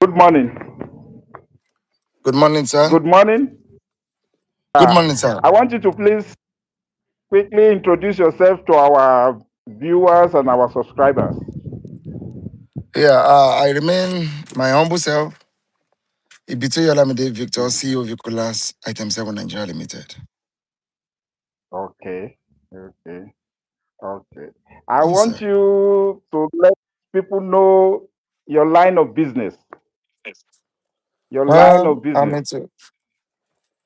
Good morning. Good morning, sir. Good morning. Good morning, sir. I want you to please quickly introduce yourself to our viewers and our subscribers. Yeah, I remain my humble self, Ibito Yolamide Victor, CEO Vicholas, Item 7 Nigeria Limited. Okay. Okay. Okay. I Yes, want sir. you to let people know your line of business. Your line Well, of business.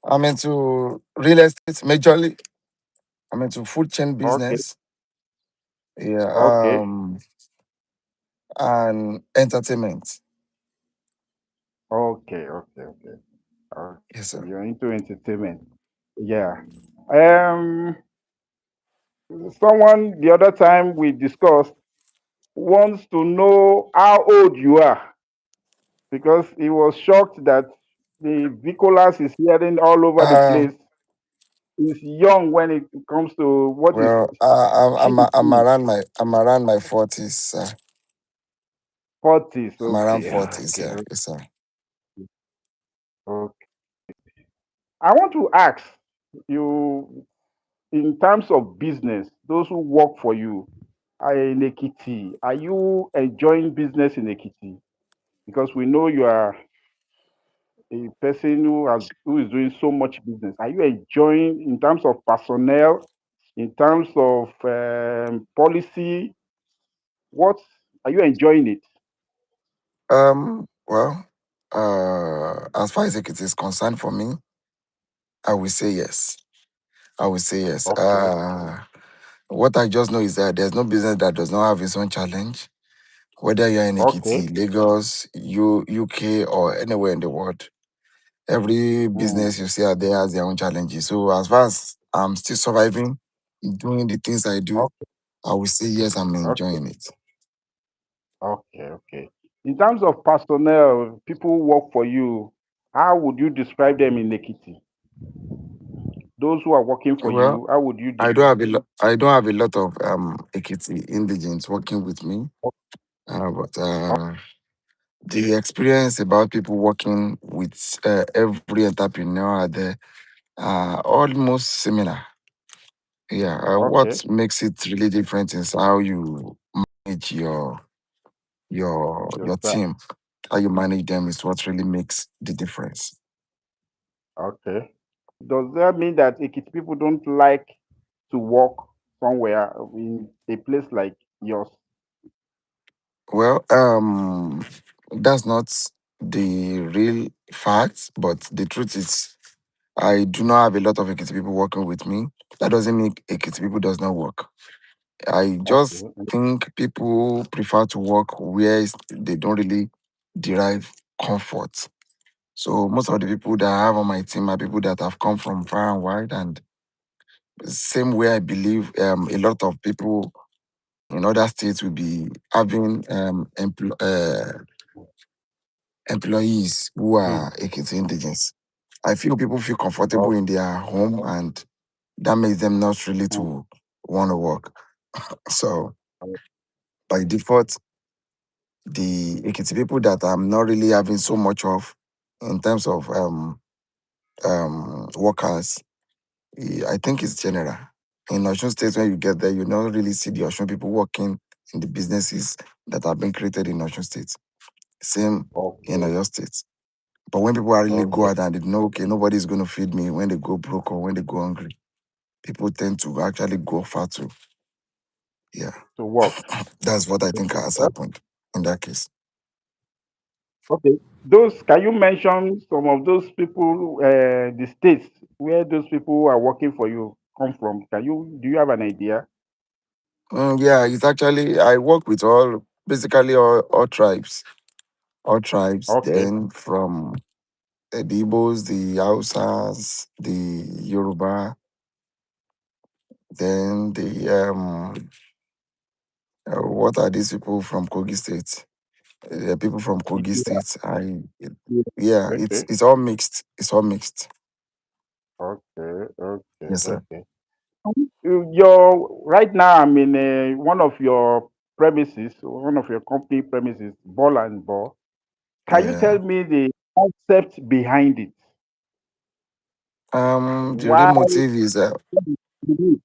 I'm into real estate majorly. I'm into food chain Okay. business. Yeah, Okay. and entertainment. Okay. Okay. Okay. Okay. Yes, So sir. you're into entertainment. Yeah. Um. Someone the other time we discussed wants to know how old you are because he was shocked that the Vicolas is hearing all over the Uh place. He's young when it comes to what is well, achieving. I'm around my 40s, sir. 40s. I'm around Okay. 40s, Okay. yeah. Yes, sir. Okay. I want to ask you in terms of business, those who work for you are in Ekiti. Are you enjoying business in Ekiti? Because we know you are a person who is doing so much business. Are you enjoying in terms of personnel, in terms of policy? What are you enjoying it? Well, as far as it is concerned for me, I will say yes. I will say yes. Okay, What I just know is that there's no business that does not have its own challenge. Whether you're in okay, Ekiti, Lagos, UK, or anywhere in the world, every mm, business you see out there has their own challenges. So as far as I'm still surviving, doing the things I do, okay, I will say yes, I'm okay, enjoying it. okay. In terms of personnel, people who work for you. How would you describe them in Ekiti? Those who are working for Well, you, how would you I don't have a lot of Ekiti indigents working with me, but the experience about people working with every entrepreneur out there are almost similar. Yeah, okay, what makes it really different is how you manage your your staff? team. How you manage them is what really makes the difference. Okay. Does that mean that Ekiti people don't like to work somewhere in a place like yours? Well, that's not the real fact, but the truth is, I do not have a lot of Ekiti people working with me. That doesn't mean Ekiti people does not work. I just Okay. think people prefer to work where they don't really derive comfort. So most of the people that I have on my team are people that have come from far and wide, and same way I believe a lot of people in other states will be having employees who Hmm. are Ekiti indigents. I feel people feel comfortable Oh, in their home, and that makes them not really hmm. to want to work. So Oh, by default, the Ekiti people that I'm not really having so much of in terms of workers, I think it's general. In Osun State, when you get there, you don't really see the Osun people working in the businesses that have been created in Osun State. Same in okay. Oyo State. But when people are really go Okay. out and they know, okay, nobody's going to feed me when they go broke or when they go hungry, people tend to actually go far too. Yeah, To work. that's what I think has Well, happened in that case. okay. Those can you mention some of those people, the states where those people who are working for you come from? Can you do you have an idea? Yeah, it's actually, I work with basically all tribes, Okay. then from the Igbos, the Hausas, the Yoruba, then what are these people from Kogi State? People from Kogi Yeah. State. Yeah. Yeah, Okay. it's all mixed. It's all mixed. Okay. Okay. Yes, sir. Okay. Your right now I'm in one of your premises, one of your company premises, Ball and Ball. Can you tell Yeah. me the concept behind it? The real Why motive is believe?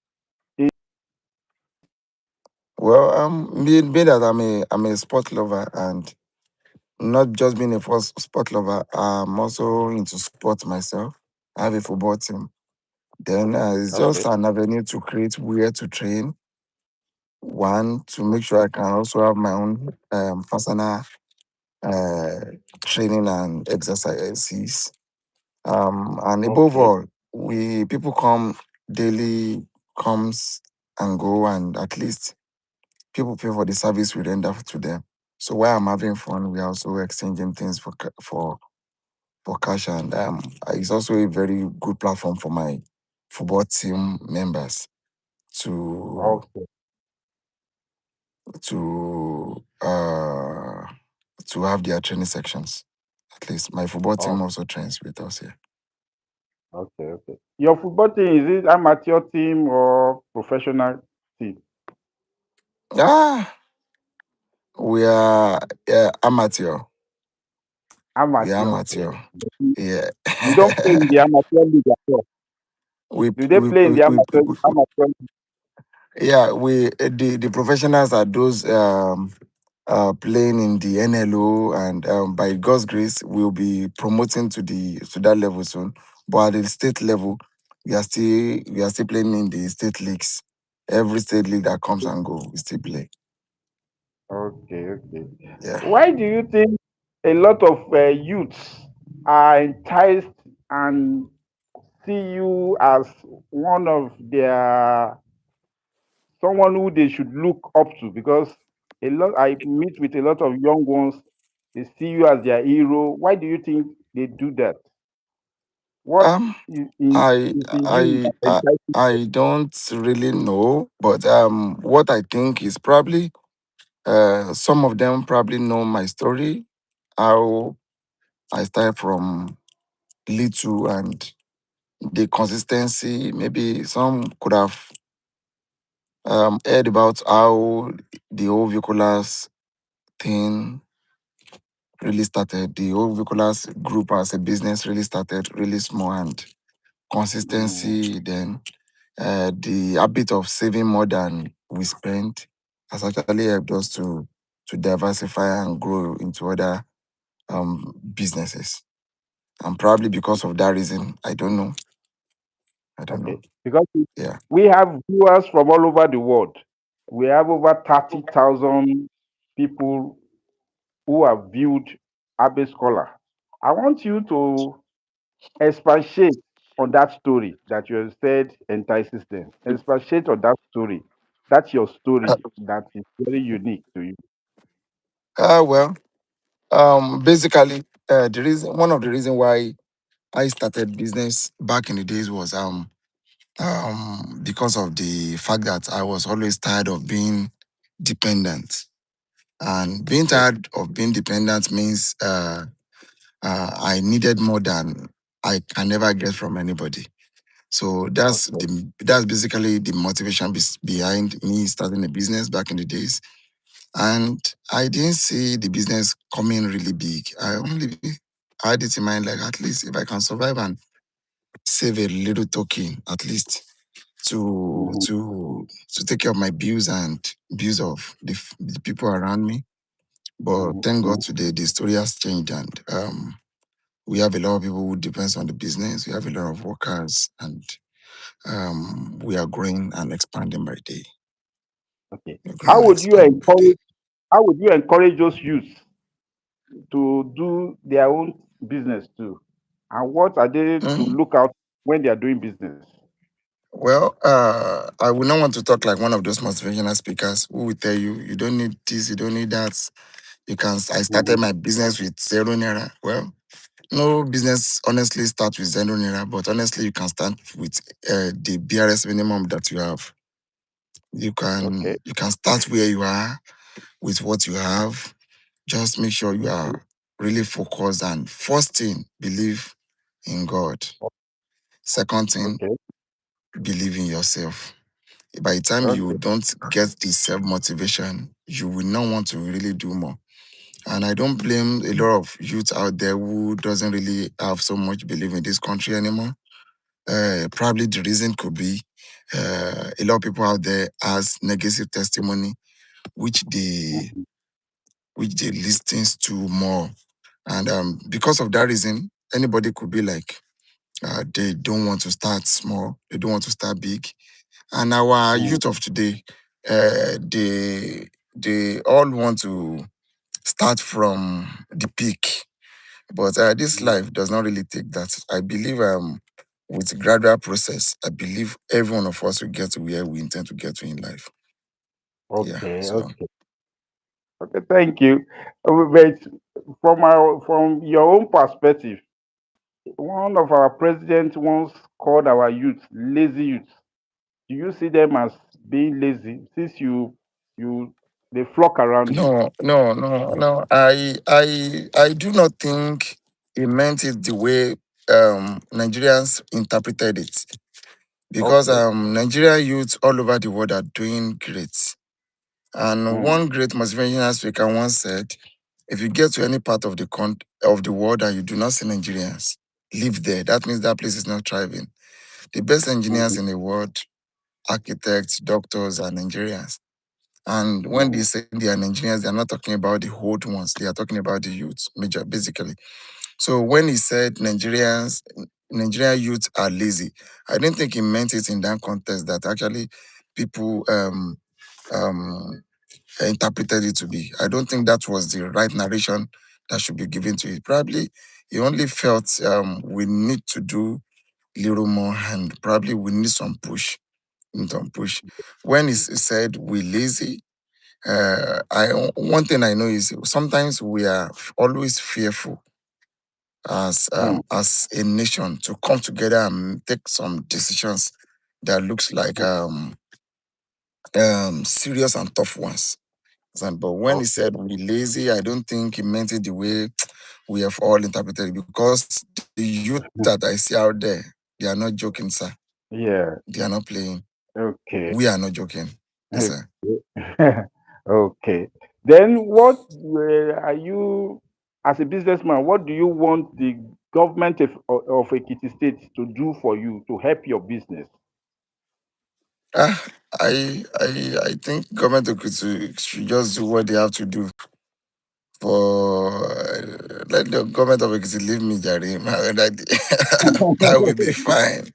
well, being that I'm a sport lover, and not just being a first sport lover, I'm also into sport myself. I have a football team. Then it's just Okay, an avenue to create where to train. One, to make sure I can also have my own personal uh, training and exercises. And above okay, all, we people come daily, comes and go, and at least people pay for the service we render to them. So while I'm having fun, we're also exchanging things for cash, and it's also a very good platform for my football team members to okay, to uh to have their training sections. At least my football team okay, also trains with us here. okay. Your football team, is it amateur team or professional team? Ah, we are amateur. We are Amateur, amateur. okay. Yeah. You don't play in the amateur league at all. we, Do they we, play in we, the we, we amateur league? yeah, the professionals are those playing in the NLO, and by God's grace we'll be promoting to that level soon. But at the state level, we are still playing in the state leagues. Every state league that comes and go, we still play. Okay. Yeah. Why do you think a lot of youths are enticed and see you as one of their someone who they should look up to? Because a lot I meet with a lot of young ones, they see you as their hero. Why do you think they do that? What Um, I is in you I that I entices them? I don't really know, but what I think is probably some of them probably know my story, how I started from little, and the consistency. Maybe some could have heard about how the whole Vicholas thing really started. The whole Vicholas group as a business really started really small, and Mm, consistency. Then the habit of saving more than we spend has actually helped us to diversify and grow into other businesses. And probably because of that reason, I don't know. I don't know. okay. Because Yeah. we have viewers from all over the world. We have over 30,000 people who have viewed Abe Scholar. I want you to expatiate on that story that you have said entices them. Expatiate on that story. That's your Uh, story that is very unique to you. well, basically, the reason one of the reason why I started business back in the days was because of the fact that I was always tired of being dependent. And being Okay, tired of being dependent means I needed more than I can never get from anybody. So okay, that's basically the motivation behind me starting a business back in the days. And I didn't see the business coming really big. I only had it in mind, like, at least if I can survive and save a little token, at least to mhm, to to take care of my bills and bills of the people around me. But mhm, thank God mhm. today the story has changed, and we have a lot of people who depends on the business. We have a lot of workers, and we are growing and expanding by day. Okay. We're growing How and would you expanding by day. encourage? How would you encourage those youths to do their own business too? And what are they to Mm, look out when they are doing business? Well, I would not want to talk like one of those motivational speakers who will tell you you don't need this, you don't need that. You can. I Mhm, started my business with 0 naira. Well, no business honestly starts with 0 naira, but honestly, you can start with the BRS minimum that you have. You okay, can you can start where you are with what you have. Just make sure you okay, are really focused, and first thing, believe in God. Second thing, okay, believe in yourself. By the time you okay, don't get the self motivation, you will not want to really do more. And I don't blame a lot of youth out there who doesn't really have so much belief in this country anymore. Probably the reason could be a lot of people out there has negative testimony, which they Mhm. which they listens to more. And because of that reason, anybody could be like, they don't want to start small, they don't want to start big. And our Mm. youth of today, they all want to start from the peak. But this Mm. life does not really take that. I believe with gradual process, I believe every one of us will get to where we intend to get to in life. Yeah. Okay, So okay, okay. Thank you. But from your own perspective, one of our presidents once called our youth lazy youth. Do you see them as being lazy since you they flock around you? no. I do not think he meant it the way Nigerians interpreted it. Because Okay. Nigerian youth all over the world are doing great. And Mm. one great motivational speaker once said, if you get to any part of of the world and you do not see Nigerians, live there. That means that place is not thriving. The best engineers Mhm. in the world, architects, doctors, are Nigerians. And when they Mm. say they are Nigerians, they are not talking about the old ones. They are talking about the youth, major, basically. So when he said Nigerian youth are lazy, I didn't think he meant it in that context that actually people um, interpreted it to be. I don't think that was the right narration that should be given to it. Probably he only felt we need to do little more and probably we need some push. Need some push. When he said we lazy, I one thing I know is sometimes we are always fearful Mm. as a nation to come together and take some decisions that looks like serious and tough ones. But when he Okay. said we lazy, I don't think he meant it the way we have all interpreted it because the youth that I see out there, they are not joking, sir. Yeah. They are not playing. Okay. We are not joking. Yes, Okay. sir. Okay. Then what are you as a businessman? What do you want the government of Ekiti State to do for you to help your business? Ah, I think government should just do what they have to do for let the government of Ekiti leave me, Jare. That will be fine.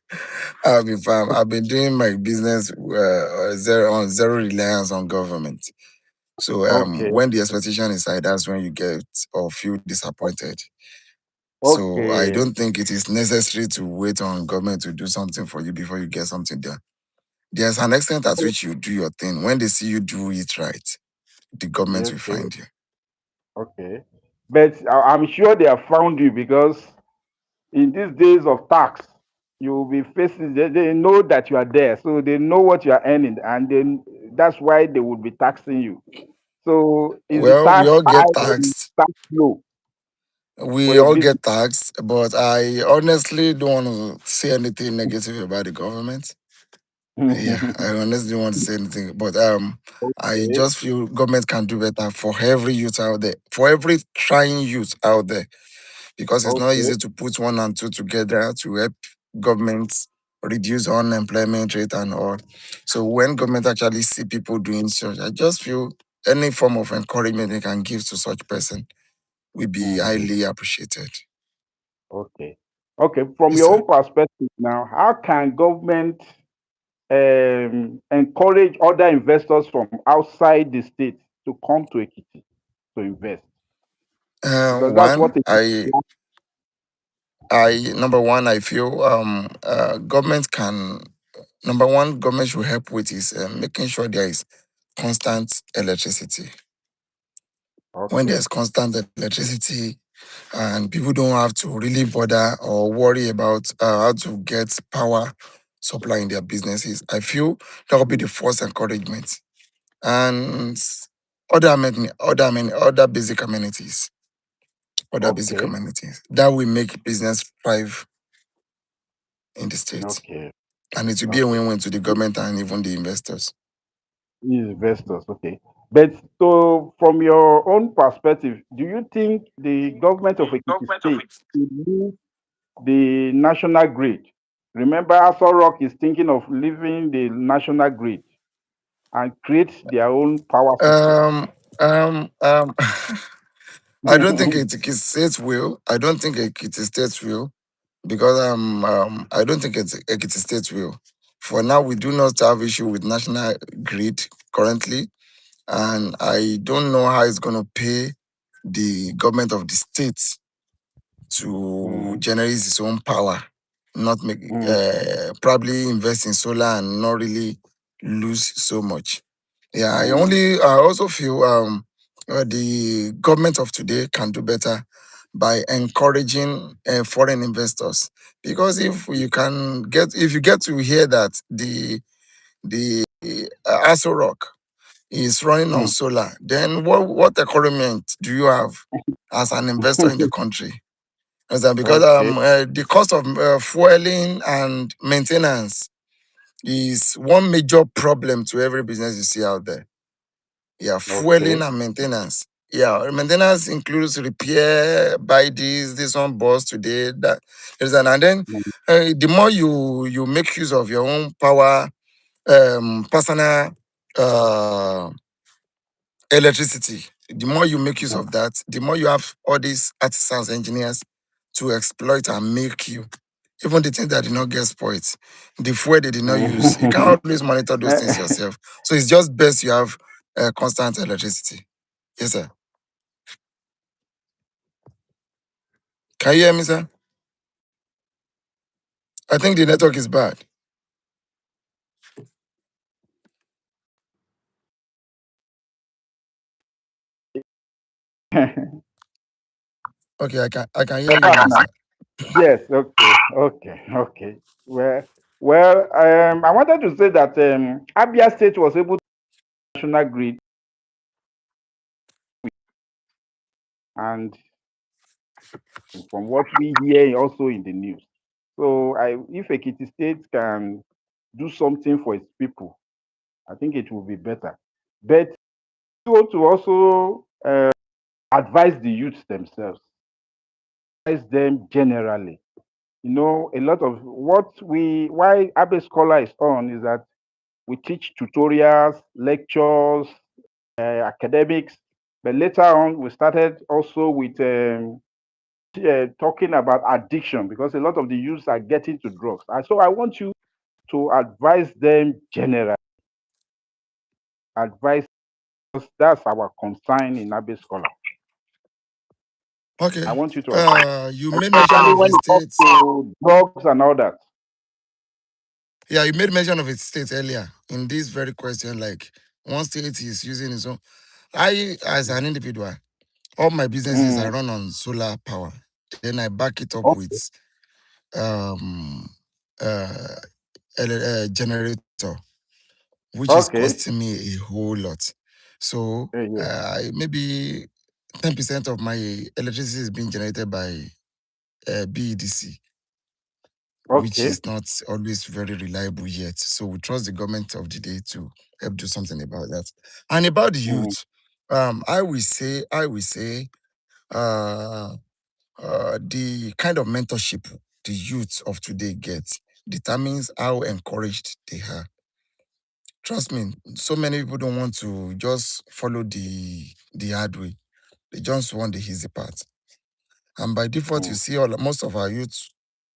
I'll be fine. I've been doing my business zero reliance on government. So Okay. when the expectation is high, that's when you get or feel disappointed. So I Okay. don't think it is necessary to wait on government to do something for you before you get something done. There's an extent at which you do your thing. When they see you do it right, the government Yeah, will okay. find you. Okay. But I'm sure they have found you because in these days of tax, you will be facing, they know that you are there. So they know what you are earning. And then that's why they would be taxing you. So is the Well, we tax all high get or is taxed. the tax low for We your all business? get taxed, but I honestly don't want to say anything negative about the government. Yeah, I honestly don't want to say anything, but I Okay. just feel government can do better for every youth out there, for every trying youth out there, because it's not Okay. easy to put one and two together to help governments reduce unemployment rate and all. So when government actually see people doing such, I just feel any form of encouragement they can give to such person will be Mhm. highly appreciated. Okay. Okay. From Yes, your sir. own perspective now, how can government encourage other investors from outside the state to come to Ekiti to invest? Because that's what One, it is. I number one, I feel government can number one government should help with is making sure there is constant electricity. When Okay. there's constant electricity and people don't have to really bother or worry about how to get power supply in their businesses, I feel that will be the first encouragement. And other basic amenities, Okay. that will make business thrive in the state. Okay. And it will be a Okay. win-win to the government and even the investors. Investors. Okay. But so, from your own perspective, do you think the government of Ekiti State should leave the national grid? Remember, Aso Rock is thinking of leaving the national grid and create their own power system. Um, um, um, I don't think Ekiti State will. I don't think Ekiti State will because I don't think it's Ekiti State will. For now, we do not have issue with national grid currently, and I don't know how it's going to pay the government of the state to Mm, generate its own power, not make mm, probably invest in solar and not really lose so much. Yeah, mm, I also feel the government of today can do better by encouraging foreign investors, because if you get to hear that the Aso Rock is running on mm. solar, then what encouragement do you have as an investor in the country? Understand? Because Okay. the cost of fueling and maintenance is one major problem to every business you see out there. Yeah, fueling Okay. and maintenance. Yeah, maintenance includes repair, buy this one boss today, that and then Mm, the more you make use of your own power, personal uh, electricity, the more you make use mm, of that, the more you have all these artisans, engineers to exploit and make you. Even the things that did not get spoiled, the fuel they did not use, you can't always monitor those things yourself. So it's just best you have constant electricity. Yes, sir. Can you hear me, sir? I think the network is bad. Okay, I can hear you now, sir. Yes. Okay. Okay. Okay. Well, I wanted to say that Abia State was able to national grid, and from what we hear also in the news. So, if Ekiti State can do something for its people, I think it will be better. But you want to also advise the youth themselves, advise them generally. You know, a lot of why Abe Scholar is on is that we teach tutorials, lectures, academics, but later on we started also with talking about addiction because a lot of the youths are getting to drugs. And so I want you to advise them generally, advise us. That's our concern in Abe Scholar. Okay. I want you to advise, You made mention especially of when a it comes state. to drugs and all that. Yeah, you made mention of a state earlier in this very question. Like one state is using its own. I, as an individual, all my businesses I Mm, run on solar power. Then I back it up okay. with um uh, generator, which is Okay. costing me a whole lot. So Yeah. maybe 10% of my electricity is being generated by BEDC, which Okay. is not always very reliable yet. So we trust the government of the day to help do something about that. And about the Mm, youth, I will say, uh, the kind of mentorship the youth of today get determines how encouraged they are. Trust me, so many people don't want to just follow the hard way. They just want the easy part. And by default, you mm, see most of our youth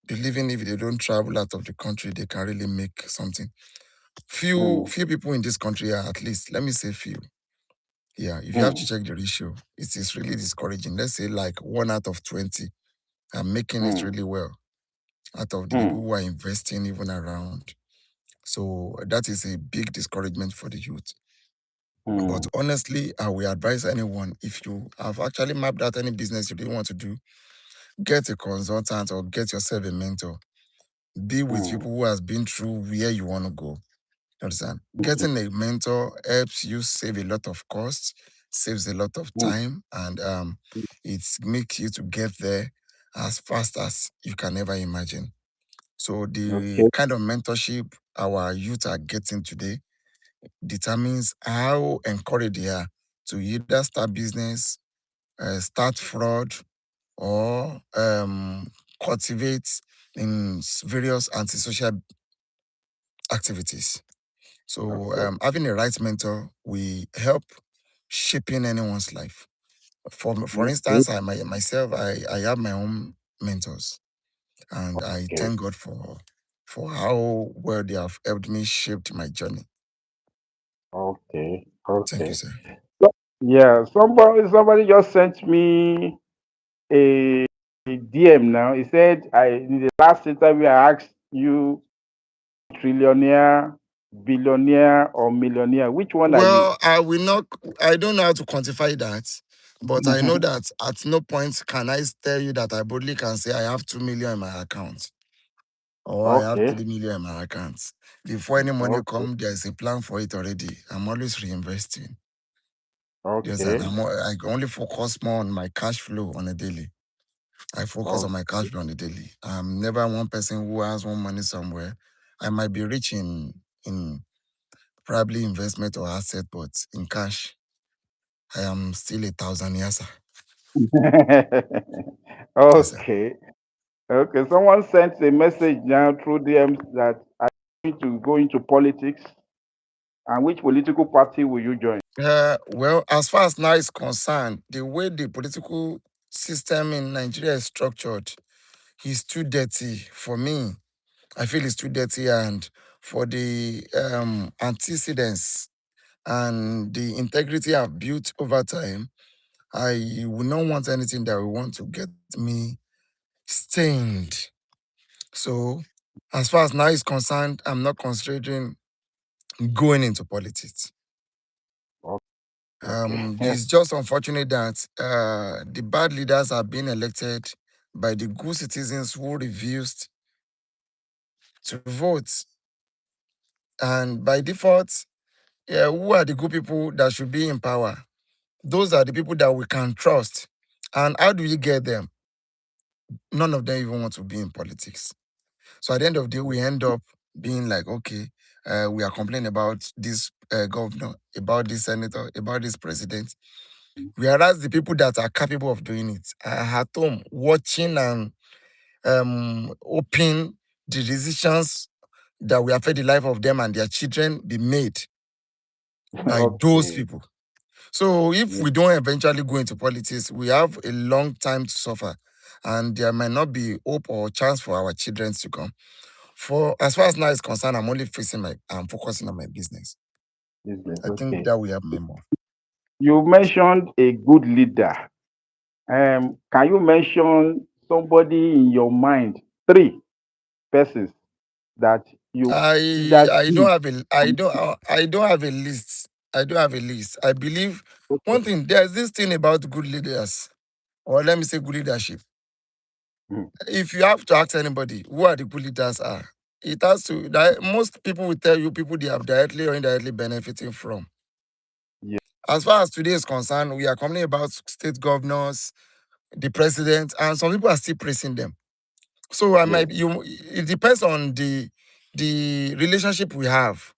believing if they don't travel out of the country, they can really make something. Few mm, few people in this country are, at least, let me say few. Yeah, if you have to mm, check the ratio, it is really discouraging. Let's say like 1 out of 20 are making it mm, really well out of the people mm, who are investing even around. So that is a big discouragement for the youth. But mm, honestly, I will advise anyone, if you have actually mapped out any business you really want to do, get a consultant or get yourself a mentor. Be with mm, people who has been through where you want to go. Understand? mm, Getting a mentor helps you save a lot of costs, saves a lot of mm. time, and it makes you to get there as fast as you can ever imagine. So the Okay. kind of mentorship our youth are getting today determines how encouraged they are to either start business, start fraud, or cultivate in various antisocial activities. So, Okay. having a right mentor will help shaping anyone's life. For Okay. instance, myself, I have my own mentors, and I Okay. thank God for how well they have helped me shape my journey. Okay. Thank you, Okay. sir. So, yeah, somebody just sent me a DM now. He said I in the last interview I asked you trillionaire, billionaire, or millionaire. Which one are you? Well, I will not. I don't know how to quantify that, but I know that at no point can I tell you that I boldly can say I have 2 million in my account or I have Okay. 3 million in my account. Before any money Okay. come, there is a plan for it already. I'm always reinvesting. Yes, and Okay. I only focus more on my cash flow on a daily. I focus on my cash flow on a daily. I'm never one person who has one money somewhere. I might be rich in probably investment or asset, but in cash, I am still 1,000 years. Yes, sir. Okay. Okay. Someone sent a message now through DMs that I need to go into politics. And which political party will you join? Well, as far as now is concerned, the way the political system in Nigeria is structured is too dirty for me. I feel it's too dirty, and for the antecedents and the integrity I've built over time, I will not want anything that will want to get me stained. So, as far as now is concerned, I'm not considering going into politics. Okay. It's just unfortunate that the bad leaders are being elected by the good citizens who refused to vote. And by default, yeah, who are the good people that should be in power? Those are the people that we can trust. And how do you get them? None of them even want to be in politics. So at the end of the day, we end up being like, okay, we are complaining about this governor, about this senator, about this president. Whereas the people that are capable of doing it are at home watching and hoping the decisions that will affect the life of them and their children be made by those Okay. people. So if Yeah. we don't eventually go into politics, we have a long time to suffer, and there might not be hope or chance for our children to come. For as far as now is concerned, I'm focusing on my business. Business. I think Okay. that we have more. You mentioned a good leader. Can you mention somebody in your mind? Three persons that you I that I don't you. have a I don't have a list. I don't have a list. I believe Okay. one thing, there's this thing about good leaders, or let me say good leadership. Mm. If you have to ask anybody who are the good leaders are, it has to that most people will tell you people they have directly or indirectly benefiting from. Yeah. As far as today is concerned, we are complaining about state governors, the president, and some people are still praising them. So I Yeah. might it depends on the relationship we have,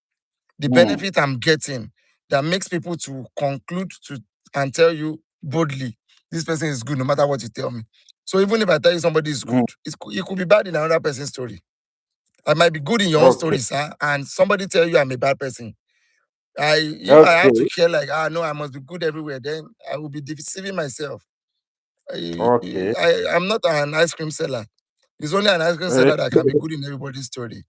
the Mm. benefit I'm getting that makes people to conclude to and tell you boldly, this person is good no matter what you tell me. So even if I tell you somebody is Mm. good, it could be bad in another person's story. I might be good in your own Okay. story, sir, and somebody tell you I'm a bad person. If I have to Okay. care like no, I must be good everywhere, then I will be deceiving myself. Okay. I'm not an ice cream seller. It's only an ice cream Eh, seller that can be good in everybody's story.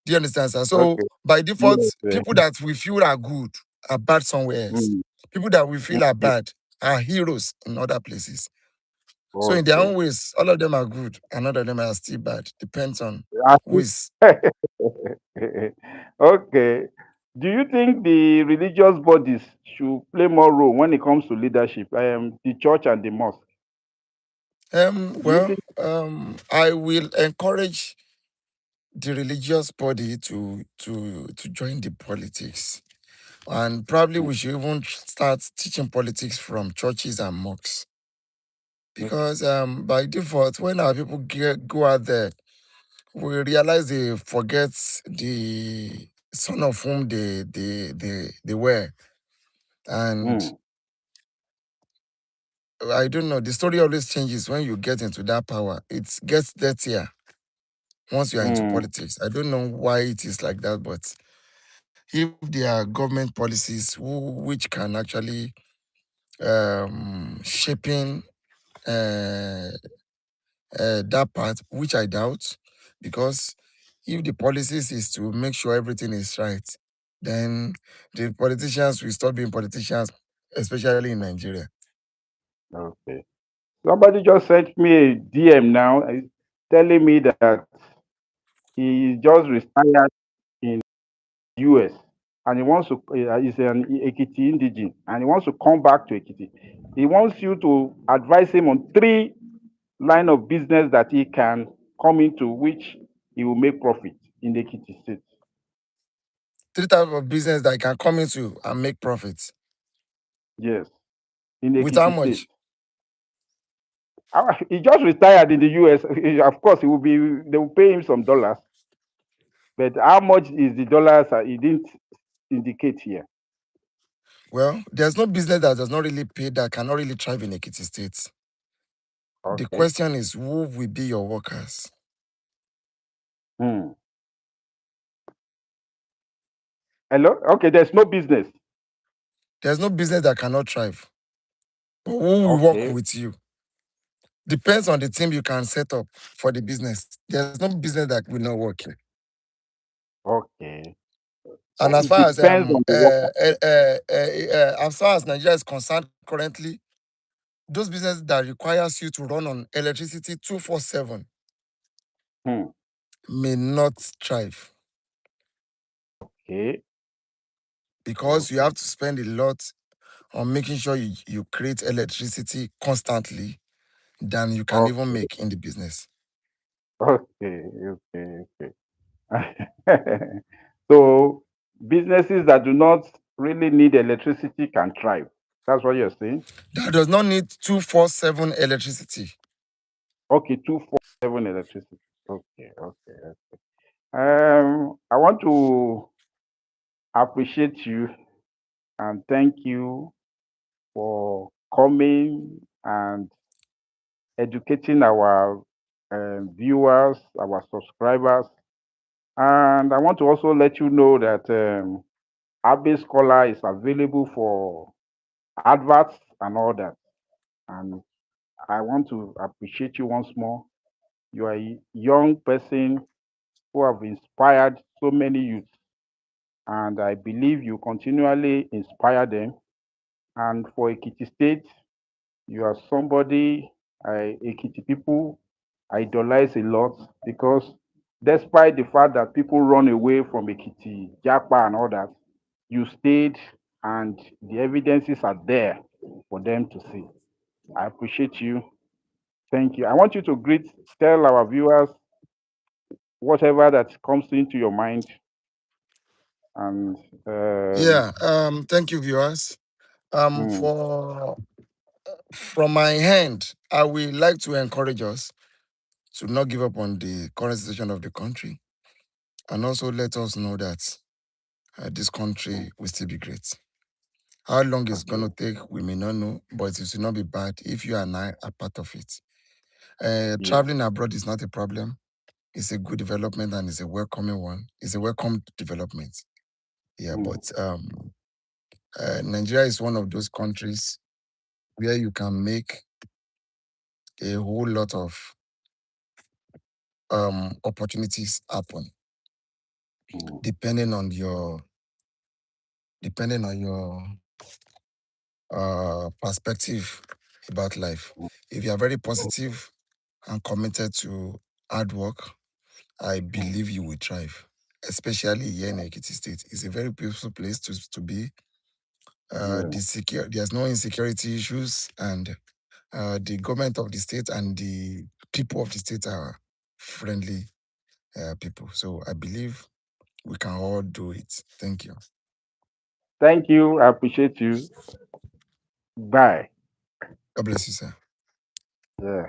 Do you understand, sir? So okay. by default, Yes. people that we feel are good are bad somewhere else. Mm. People that we feel are Okay. bad are heroes in other places. So in their Okay. own ways, all of them are good and all of them are still bad. Depends on I who think- is. okay. Do you think the religious bodies should play more role when it comes to leadership? The church and the mosque. Do you think? I will encourage the religious body to join the politics. And probably we should even start teaching politics from churches and mosques. Okay. Because by default, when our people go out there, we realize they forget the son of whom they were. And mm, I don't know. The story always changes when you get into that power. It gets dirtier once you are into mm, politics. I don't know why it is like that, but if there are government policies which can actually shaping uh, that part, which I doubt, because if the policies is to make sure everything is right, then the politicians will stop being politicians, especially in Nigeria. okay. Somebody just sent me a DM now, telling me that he just retired in US and he wants to, he's an Ekiti indigene and he wants to come back to Ekiti. He wants you to advise him on three line of business that he can come into, which he will make profit in the Ekiti State. Three types of business that I can come into and make profits. Yes, in the With how Ekiti State. much? He just retired in the US. Of course, he will be. They will pay him some dollars, but how much is the dollars? He didn't indicate here. Well, there's no business that does not really pay that cannot really thrive in Ekiti State. The Okay. question is, who will be your workers? Hmm. Hello. Okay. There's no business. There's no business that cannot thrive. But who will work Okay. with you? Depends on the team you can set up for the business. There's no business that will not work here. Okay. And So as it far as depends on the worker. as far as Nigeria is concerned currently, those businesses that requires you to run on electricity 247 Hmm. may not thrive Okay. because you Okay. have to spend a lot on making sure you create electricity constantly than you can even Okay. make in the business. Okay. Okay. Okay. So businesses that do not really need electricity can thrive. That's what you're saying. That does not need 247 electricity. Okay. 247 electricity. Okay. Okay. I want to appreciate you and thank you for coming and educating our viewers, our subscribers. And I want to also let you know that Abbey Scholar is available for adverts and all that. And I want to appreciate you once more. You are a young person who have inspired so many youths, and I believe you continually inspire them. And for Ekiti State, you are somebody Ekiti people idolize a lot because despite the fact that people run away from Ekiti, Japa, and all that, you stayed and the evidences are there for them to see. I appreciate you. Thank you. I want you to tell our viewers whatever that comes into your mind. And Yeah, thank you, viewers. mm, For from my hand, I would like to encourage us to not give up on the current situation of the country, and also let us know that this country mm, will still be great. How long it's okay. gonna take, we may not know, but it will not be bad if you and I are part of it. Yes. Traveling abroad is not a problem. It's a good development and it's a welcoming one. It's a welcome development. Yeah, Mm, but Nigeria is one of those countries where you can make a whole lot of opportunities happen mm, depending on your depending on your perspective about life. mm, If you are very positive and committed to hard work, I mm. believe you will thrive. Especially here in Ekiti State, it's a very beautiful place to be. Yeah. There's no insecurity issues, and the government of the state and the people of the state are friendly people. So I believe we can all do it. Thank you. Thank you. I appreciate you. Bye. God bless you, sir. Yeah.